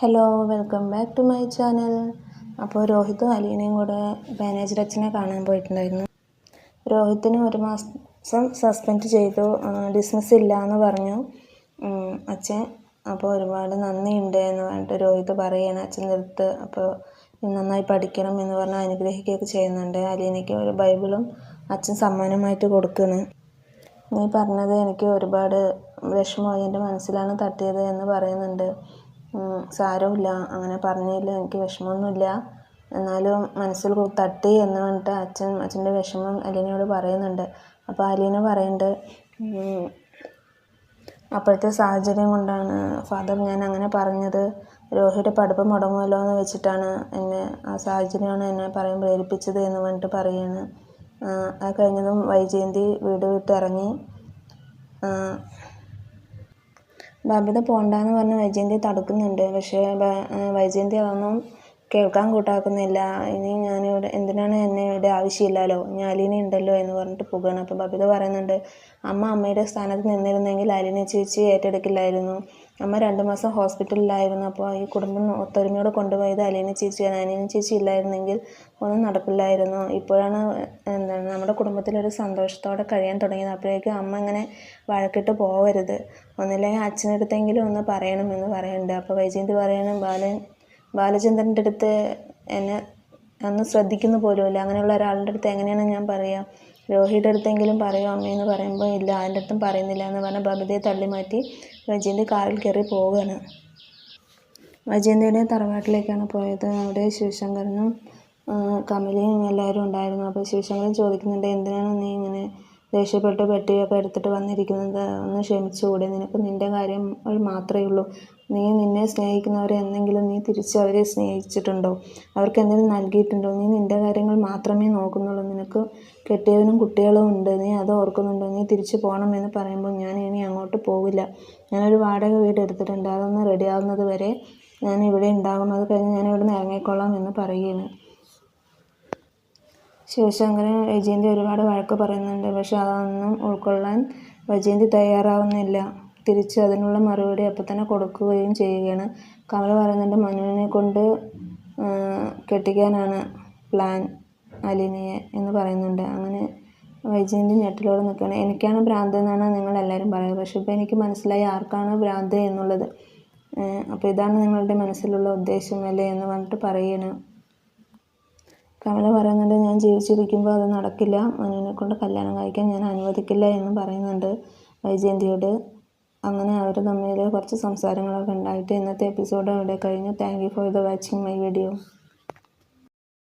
Hello, welcome back to my channel. അപ്പോൾ രോഹിത്തും അലീനയും കൂടെ മാനേജർ അച്ഛനെ കാണാൻ പോയിട്ടുണ്ടായിരുന്നു. രോഹിത്തിനെ 1 മാസം സസ്പെൻഡ് ചെയ്തു, ഡിസ്മിസ് ഇല്ല എന്ന് പറഞ്ഞു അച്ഛൻ. അപ്പോൾ ഒരുപാട് നന്ദിയുണ്ട് എന്ന് പറഞ്ഞിട്ട് രോഹിത്ത് പറയുകയാണ് അച്ഛൻ്റെ അടുത്ത്. അപ്പോൾ നന്നായി പഠിക്കണം എന്ന് പറഞ്ഞ് അനുഗ്രഹിക്കുകയൊക്കെ ചെയ്യുന്നുണ്ട്. അലീനയ്ക്ക് ഒരു ബൈബിളും അച്ഛൻ സമ്മാനമായിട്ട് കൊടുക്കുകയാണ്. നീ പറഞ്ഞത് എനിക്ക് ഒരുപാട് വിഷമമായി, എൻ്റെ മനസ്സിലാണ് തട്ടിയത് എന്ന് പറയുന്നുണ്ട്. സാരമില്ല, അങ്ങനെ പറഞ്ഞതിൽ എനിക്ക് വിഷമമൊന്നുമില്ല, എന്നാലും മനസ്സിൽ തട്ടി എന്ന് പറഞ്ഞിട്ട് അച്ഛൻ്റെ വിഷമം അലീനയോട് പറയുന്നുണ്ട്. അപ്പോൾ അലീന പറയുന്നുണ്ട്, അപ്പോഴത്തെ സാഹചര്യം കൊണ്ടാണ് ഫാദർ ഞാൻ അങ്ങനെ പറഞ്ഞത്. രോഹിയുടെ പഠിപ്പ് മുടങ്ങുമല്ലോ എന്ന് വെച്ചിട്ടാണ് ആ സാഹചര്യമാണ് എന്നെ പറയാൻ പ്രേരിപ്പിച്ചത് എന്ന് പറഞ്ഞിട്ട് പറയുകയാണ്. അത് കഴിഞ്ഞതും വൈജയന്തി വീട് വിട്ടിറങ്ങി. ബബിത പോണ്ടെന്ന് പറഞ്ഞ് വൈജയന്തി തടുക്കുന്നുണ്ട്. പക്ഷേ വൈജയന്തി അതൊന്നും കേൾക്കാൻ കൂട്ടാക്കുന്നില്ല. ഇനി ഞാനിവിടെ എന്തിനാണ്, എന്നെ ഇവിടെ ആവശ്യമില്ലല്ലോ, ഞാൻ അലീന ഉണ്ടല്ലോ എന്ന് പറഞ്ഞിട്ട് പോകുകയാണ്. അപ്പോൾ ബബിത പറയുന്നുണ്ട്, അമ്മയുടെ സ്ഥാനത്ത് നിന്നിരുന്നെങ്കിൽ അലീന ചേച്ചി ഏറ്റെടുക്കില്ലായിരുന്നു. അമ്മ 2 മാസം ഹോസ്പിറ്റലിലായിരുന്നു. അപ്പോൾ ഈ കുടുംബം ഒത്തൊരുമയോടെ കൊണ്ടുപോയത് അലീന ചേച്ചിയാണ്. അലീന ചേച്ചി ഇല്ലായിരുന്നെങ്കിൽ ഒന്നും നടക്കില്ലായിരുന്നു. ഇപ്പോഴാണ് നമ്മുടെ കുടുംബത്തിലൊരു സന്തോഷത്തോടെ കഴിയാൻ തുടങ്ങിയത്. അപ്പോഴേക്കും അമ്മ ഇങ്ങനെ വഴക്കിട്ട് പോവരുത്, ഒന്നില്ലെങ്കിൽ അച്ഛനടുത്തെങ്കിലും ഒന്ന് പറയണമെന്ന് പറയുന്നുണ്ട്. അപ്പോൾ വൈജയന്തി പറയണം, ബാലചന്ദ്രൻ്റെ അടുത്ത് എന്നെ ഒന്ന് ശ്രദ്ധിക്കുന്നു പോലുമില്ല, അങ്ങനെയുള്ള ഒരാളുടെ അടുത്ത് എങ്ങനെയാണ് ഞാൻ പറയുക? രോഹിയുടെ അടുത്തെങ്കിലും പറയും അമ്മയെന്ന് പറയുമ്പോൾ ഇല്ല, അതിൻ്റെ അടുത്തും പറയുന്നില്ല എന്ന് പറഞ്ഞ് ബബിതയെ തള്ളി മാറ്റി വൈജയന്തി കാറിൽ കയറി പോവുകയാണ്. വൈജയന്തിയുടെ തറവാട്ടിലേക്കാണ് പോയത്. അവിടെ ശിവശങ്കരനും കമലയും എല്ലാവരും ഉണ്ടായിരുന്നു. അപ്പോൾ ശിവശങ്കരൻ ചോദിക്കുന്നുണ്ട്, എന്തിനാണ് നീ ഇങ്ങനെ ദേഷ്യപ്പെട്ട് പെട്ടിയൊക്കെ എടുത്തിട്ട് വന്നിരിക്കുന്നത്? ഒന്ന് ക്ഷമിച്ചുകൂടെ? നിനക്ക് നിൻ്റെ കാര്യം മാത്രമേ ഉള്ളൂ. നിന്നെ സ്നേഹിക്കുന്നവരെ എന്തെങ്കിലും നീ തിരിച്ച് അവരെ സ്നേഹിച്ചിട്ടുണ്ടോ? അവർക്ക് എന്തെങ്കിലും നൽകിയിട്ടുണ്ടോ? നീ നിൻ്റെ കാര്യങ്ങൾ മാത്രമേ നോക്കുന്നുള്ളൂ. നിനക്ക് കെട്ടിയവനും കുട്ടികളും ഉണ്ട്, നീ അത് ഓർക്കുന്നുണ്ടോ? നീ തിരിച്ചു പോകണമെന്ന് പറയുമ്പോൾ ഞാൻ ഇനി അങ്ങോട്ട് പോവില്ല. ഞാനൊരു വാടക വീട് എടുത്തിട്ടുണ്ട്, അതൊന്ന് റെഡിയാവുന്നത് വരെ ഞാൻ ഇവിടെ ഉണ്ടാകും. അത് കഴിഞ്ഞ് ഞാൻ ഇവിടെ നിന്ന് ഇറങ്ങിക്കൊള്ളാം എന്ന് പറയുകയാണ്. ശിവശങ്കരൻ വൈജയന്തി ഒരുപാട് വഴക്ക് പറയുന്നുണ്ട്. പക്ഷെ അതൊന്നും ഉൾക്കൊള്ളാൻ വൈജയന്തി തയ്യാറാവുന്നില്ല. തിരിച്ച് അതിനുള്ള മറുപടി അപ്പം തന്നെ കൊടുക്കുകയും ചെയ്യുകയാണ്. കമല പറയുന്നുണ്ട്, മനുവിനെ കൊണ്ട് കെട്ടിക്കാനാണ് പ്ലാൻ അലീനയെ എന്ന് പറയുന്നുണ്ട്. അങ്ങനെ വൈജയന്തി ഞെട്ടലോടെ നിൽക്കുകയാണ്. എനിക്കാണ് ഭ്രാന്ത് എന്നാണ് നിങ്ങളെല്ലാവരും പറയുന്നത്, പക്ഷെ ഇപ്പോൾ എനിക്ക് മനസ്സിലായി ആർക്കാണ് ഭ്രാന്ത് എന്നുള്ളത്. അപ്പോൾ ഇതാണ് നിങ്ങളുടെ മനസ്സിലുള്ള ഉദ്ദേശം അല്ലേ എന്ന് പറഞ്ഞിട്ട് പറയുകയാണ്. കമല പറയുന്നുണ്ട്, ഞാൻ ജീവിച്ചിരിക്കുമ്പോൾ അത് നടക്കില്ല, മനുവിനെ കൊണ്ട് കല്യാണം കഴിക്കാൻ ഞാൻ അനുവദിക്കില്ല എന്ന് പറയുന്നുണ്ട് വൈജയന്തിയോട്. അങ്ങനെ അവർ തമ്മിൽ കുറച്ച് സംസാരങ്ങളൊക്കെ ഉണ്ടായിട്ട് ഇന്നത്തെ എപ്പിസോഡ് ഇവിടെ കഴിഞ്ഞു. Thank you for watching my video.